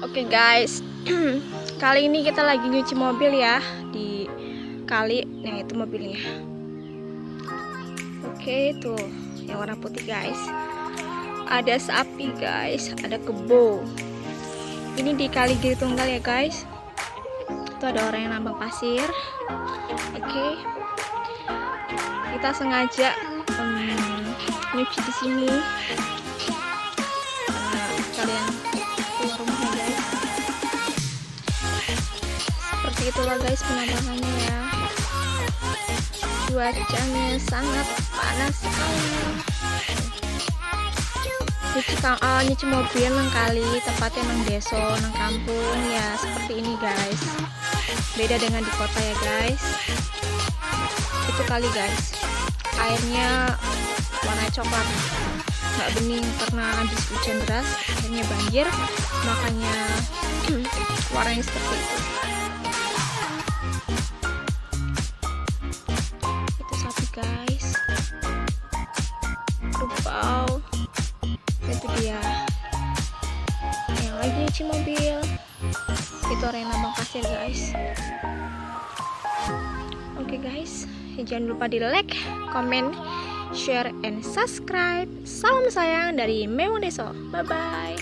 Oke guys, kali ini kita lagi nyuci mobil ya di kali. Nah itu mobilnya. Oke tuh yang warna putih guys. Ada sapi guys, ada kebo. Ini di kali Giri Tunggal ya guys. Itu ada orang yang nambang pasir. Oke, kita sengaja nyuci di sini. Kalian keluar rumah ya guys. Seperti itulah guys pemandangannya ya. Cuacanya sangat panas sekali. Nyuci mobil nang kali, tempatnya nang deso, nang kampung ya seperti ini guys. Beda dengan di kota ya guys. Itu kali guys, airnya warna coklat, nggak bening karena habis hujan deras, akhirnya banjir, makanya warnanya seperti itu. Itu sapi guys, kerbau. Itu dia yang lagi nyuci mobil. Itu orang yang nambang pasir guys. Oke guys, jangan lupa di like, comment, share, and subscribe. Salam sayang dari Memang Deso. Bye bye.